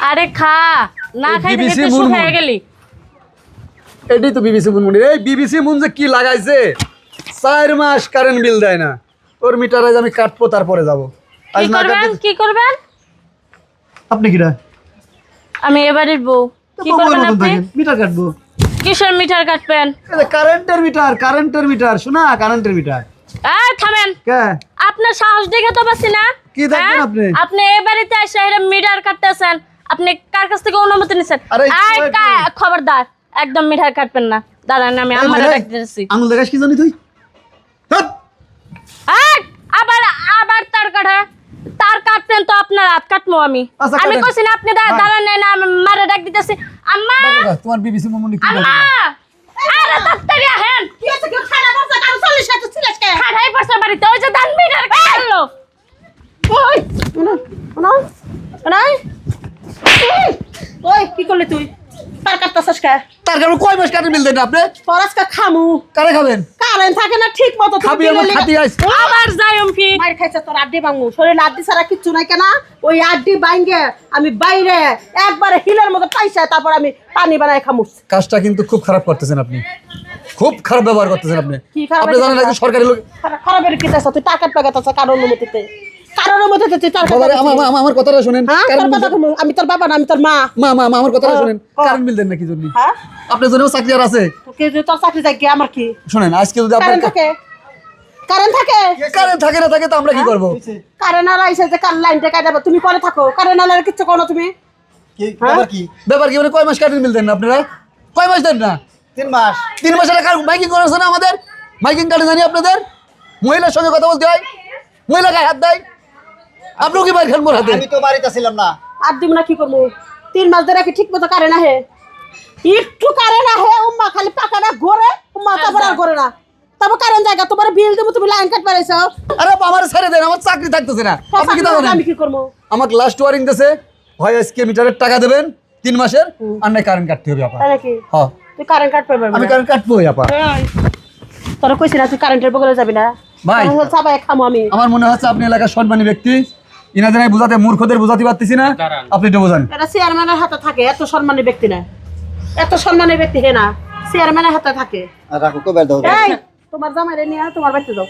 আরে খা না খাইতে খাইতে শুকিয়ে গেলি। এটাই তো বিবিসি মুনমুনি। এই বিবিসি মুন যে কি লাগাইছে 4 মাস কারেন্ট বিল দেয় না। ওর মিটার আজ আমি কাটবো তারপরে যাব। আজ না কাটলে কি করবেন? আপনি কিরা? আমি এবারের বউ। কি করবেন আপনি? মিটার কাটবো। কিসের মিটার কাটবেন? এই কারেন্টের মিটার শোনা, কারেন্টের মিটার। এই থামেন। কে? আপনার সাহস দেখে তো পাচ্ছি না। কি দেখেন আপনি? আপনি এই বাড়িতে এসে এর মিটার কাটতেছেন। আপনি কার কাছ থেকে অনুমতি নিছেন? এই খবরদার, একদম মিটার কাটবেন না। দাঁড়ান আমি আমারে ডাকতেছি। আঙুল দেখাস কি জানি তুই? এই আবার তার কাটবেন তো আপনার হাত কাটমু আমি। আমি কইছি না আপনি দাঁড়ান না, আমারে ডাক দিতেছি। আম্মা তোমার বিবিসি মুনমুনি কি আম্মা আরে তাড়াতাড়ি আহেন। কি আছে কি খানা বসা কারো 40 টাকা ছিলাস কে? খাড়াই পড়ছে বাড়িতে ওই যে দান মিটার কাটলো। ওই ওই কি করলি তুই? তার কাটতাছস কে? তার কারণ কয় মাস কারেন্ট বিল দেন আপনি? পরাসকা খামু কারে খাবেন? কারেন্ট থাকে না ঠিক মতো খাবি আমার খাতি আইস। আবার যাইম কি? মার খাইছে তোর আড্ডি ভাঙু শরীর আড্ডি ছাড়া কিচ্ছু নাই কেন? ওই আড্ডি ভাঙে আমি বাইরে একবারে হিলের মতো পাইছে তারপর আমি পানি বানায় খামুস। কাজটা কিন্তু খুব খারাপ করতেছেন আপনি। খুব খারাপ ব্যবহার করতেছেন আপনি। কি খারাপ? আপনি জানেন না সরকারি লোক। খারাপের কি চাইছ তুই টাকা পাগাতাছ কারোর অনুমতিতে? কারোর অনুমতিতে তুই টাকা বাবা আমার কথাটা শুনেন। আমি তোর বাবা না আমি তোর মা। মা আমার কথাটা শুনেন। কারেন্ট বিল দেন না কি জন্য? হ্যাঁ আপনার জন্য চাকরি আর আছে। তোকে যে তোর চাকরি থাকে আমার কি? শুনেন আজকে যদি আপনার কারেন্ট থাকে কারেন্ট থাকে না থাকে তো আমরা কি করব? কারেন্ট আর আইসা যে কার লাইনটা কাটাবো তুমি করে থাকো কারেন্ট আর কিছু করো তুমি ব্যাপার কি মানে কয় মাস কারেন্ট বিল দেন না আপনারা? কয় মাস দেন না? 3 মাস। 3 মাসের মাইকিং করেছে না আমাদের? মাইকিং কার্ডে জানি আপনাদের মহিলার সঙ্গে কথা বলতে হয়, মহিলা গায়ে হাত দেয়। আপনিও কি বাইর খান মোর হাতে? আমি তো বাড়িতে ছিলাম না। আর দিম না কি করবো? 3 মাস ধরে কি ঠিক মতো কারেন্ট আহে? একটু কারেন্ট আহে উম্মা খালি পাকাটা ঘরে উম্মা তারপর আর করে না। তারপর কারেন্ট জায়গা তোমার বিল দেবো তুমি লাইন কাট পারাইছো। আরে আমার ছেড়ে দেন, আমার চাকরি থাকতেছে না। আপনি কি জানেন আমি কি করবো? আমাকে লাস্ট ওয়ারিং দিয়েছে, হয় আজকে মিটারের টাকা দেবেন 3 মাসের, আর নাই কারেন্ট কাটতে হবে আপা। তাই নাকি? হ্যাঁ তুই কারেন্ট কাট পারবি আমি কারেন্ট কাটবো আপা। তোরা কইছিস না তুই কারেন্টের বগলে যাবি না? ভাই চাপায় খামো আমি। আমার মনে হচ্ছে আপনি এলাকার সম্মানী ব্যক্তি, ইনাদের বুঝাতে মূর্খদের বুঝাতে পারতেছি না, আপনি এটা বোঝান। এটা চেয়ারম্যানের হাতে থাকে, এত সম্মানী ব্যক্তি না, এত সম্মানী ব্যক্তি হে না, চেয়ারম্যানের হাতে থাকে। আর রাখো কবে দাও। এই তোমার জামাইরে নিয়ে তোমার বাড়িতে যাও।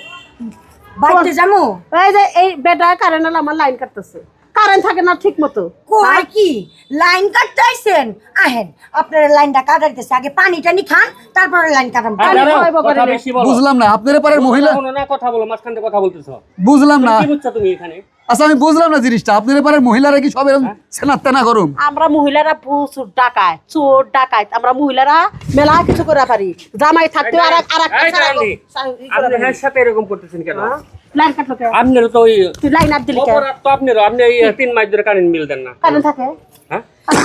বাড়িতে যাবো? এই যে এই বেটা কারেন্ট আমার লাইন কাটতেছে, কারেন্ট থাকে না ঠিক মতো। কই কি লাইন কাটতে আইছেন? আহেন আপনারা লাইনটা কাটাইতেছে, আগে পানি টানি খান তারপরে লাইন কাটান। বুঝলাম না আপনার পারের মহিলা কথা বলো, মাঝখান থেকে কথা বলতেছো। বুঝলাম না। কি বুঝছো তুমি এখানে? আচ্ছা আমি বুঝলাম না জিনিসটা, আপনার পারের মহিলারা কি সব এরকম সেনাতে না করুম? আমরা মহিলারা প্রচুর ডাকায়, চোর ডাকায়, আমরা মহিলারা মেলা কিছু করে পারি। জামাই থাকতে আর আপনি এর সাথে এরকম করতেছেন কেন? লাইন কাটলো কে? আপনারও তো ওই তুই লাইন আট দিলি কে? অপরাধ তো আপনারও। আপনি এই 3 মাস ধরে কারেন্ট বিল দেন না। কারেন্ট থাকে? হ্যাঁ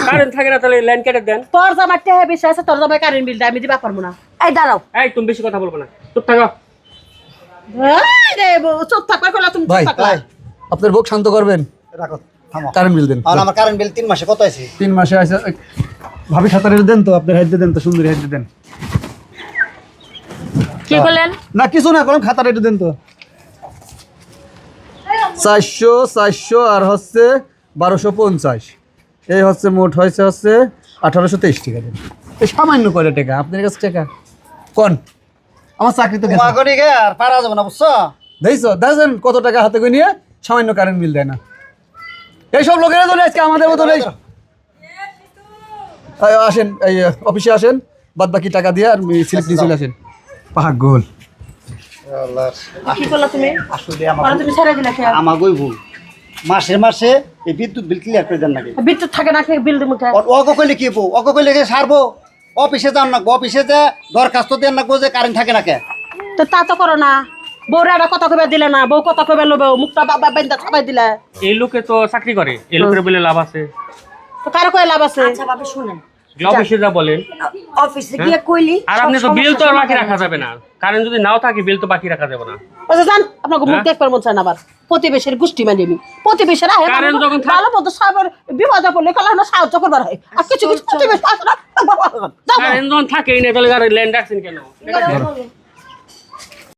কারেন্ট থাকে না তাহলে লাইন কেটে দেন। তোর জামাই টেহে বেশি আছে, তোর জামাই কারেন্ট বিল দেয় আমি দিবা পারবো না। এই দাঁড়াও। এই তুমি বেশি কথা বলবো না, চুপ থাকো। এই রে চুপ থাকবার কইলা তুমি ভাই চুপ থাকলা। আপনার বুক শান্ত করবেন, রাখো থামো। কারেন্ট বিল দেন। আর আমার কারেন্ট বিল 3 মাসে কত আছে? 3 মাসে আছে। ভাবি সাঁতারে দেন তো, আপনার হাইতে দেন তো, সুন্দরী হাইতে দেন। কি বলেন? না কিছু না করুন, খাতার একটু দেন তো। 400 আর হচ্ছে 1250, এই হচ্ছে মোট হয়েছে 1823 টাকা দেন। এই সামান্য কয়টা টাকা আপনার কাছে টাকা কোন? আমার চাকরি তো গেছে। মাগনি গে আর পারা যাবে না বুঝছো? দেখছো দেখছেন কত টাকা হাতে করে নিয়ে সামান্য কারেন্ট বিল দেয় না। এইসব লোকেরা তো আজকে আমাদের মতো নেই। আসেন এই অফিসে আসেন, বাদ বাকি টাকা দিয়ে আর স্লিপ নিয়ে চলে আসেন। পাগল আল্লাহ। কি করলা তুমি? আসলে পরে তুমি ছেড়ে দিলে কে? আমাগই ভুল। মাসে এই বিদ্যুৎ বিল ক্লিয়ার করে দেন নাকি? বিদ্যুৎ থাকে না খেয়ে বিল দিমু কে? অগো কইলে কি বউ? অগো কইলে যে সারবো? অফিসে যান না, অফিসে যে দরখাস্ত দেন না যে কারেন্ট থাকে না কে? তো তা তো করো না। বউরা একটা কথা কইবা দিলে না, বউ কথা কইবা লবে মুখটা বাবা বেন্দা ছাপাই দিলে। এই লোকে তো চাকরি করে, এই লোকের বলে লাভ আছে। তো কারো কই লাভ আছে? আচ্ছা বাবা শুনেন, যে অফিসে যা বলেন। অফিসে গিয়ে কইলি আর আপনি তো বিল তো আর বাকি রাখা যাবে না, কারণ যদি নাও থাকে বিল তো বাকি রাখা যাবে না। আচ্ছা জান আপনাকে মুখ দেখবার মন চায় না আবার। প্রতিবেশের গোষ্ঠী মানে আমি প্রতিবেশের আহে কারেন্ট যখন ভালো মতো সবার বিপদে পড়লে কলা না সাহায্য করবার হয়। আর কিছু কিছু প্রতিবেশ আসে না। কারেন্ট যখন থাকেই না তাহলে ল্যান্ড রাখছেন কেন?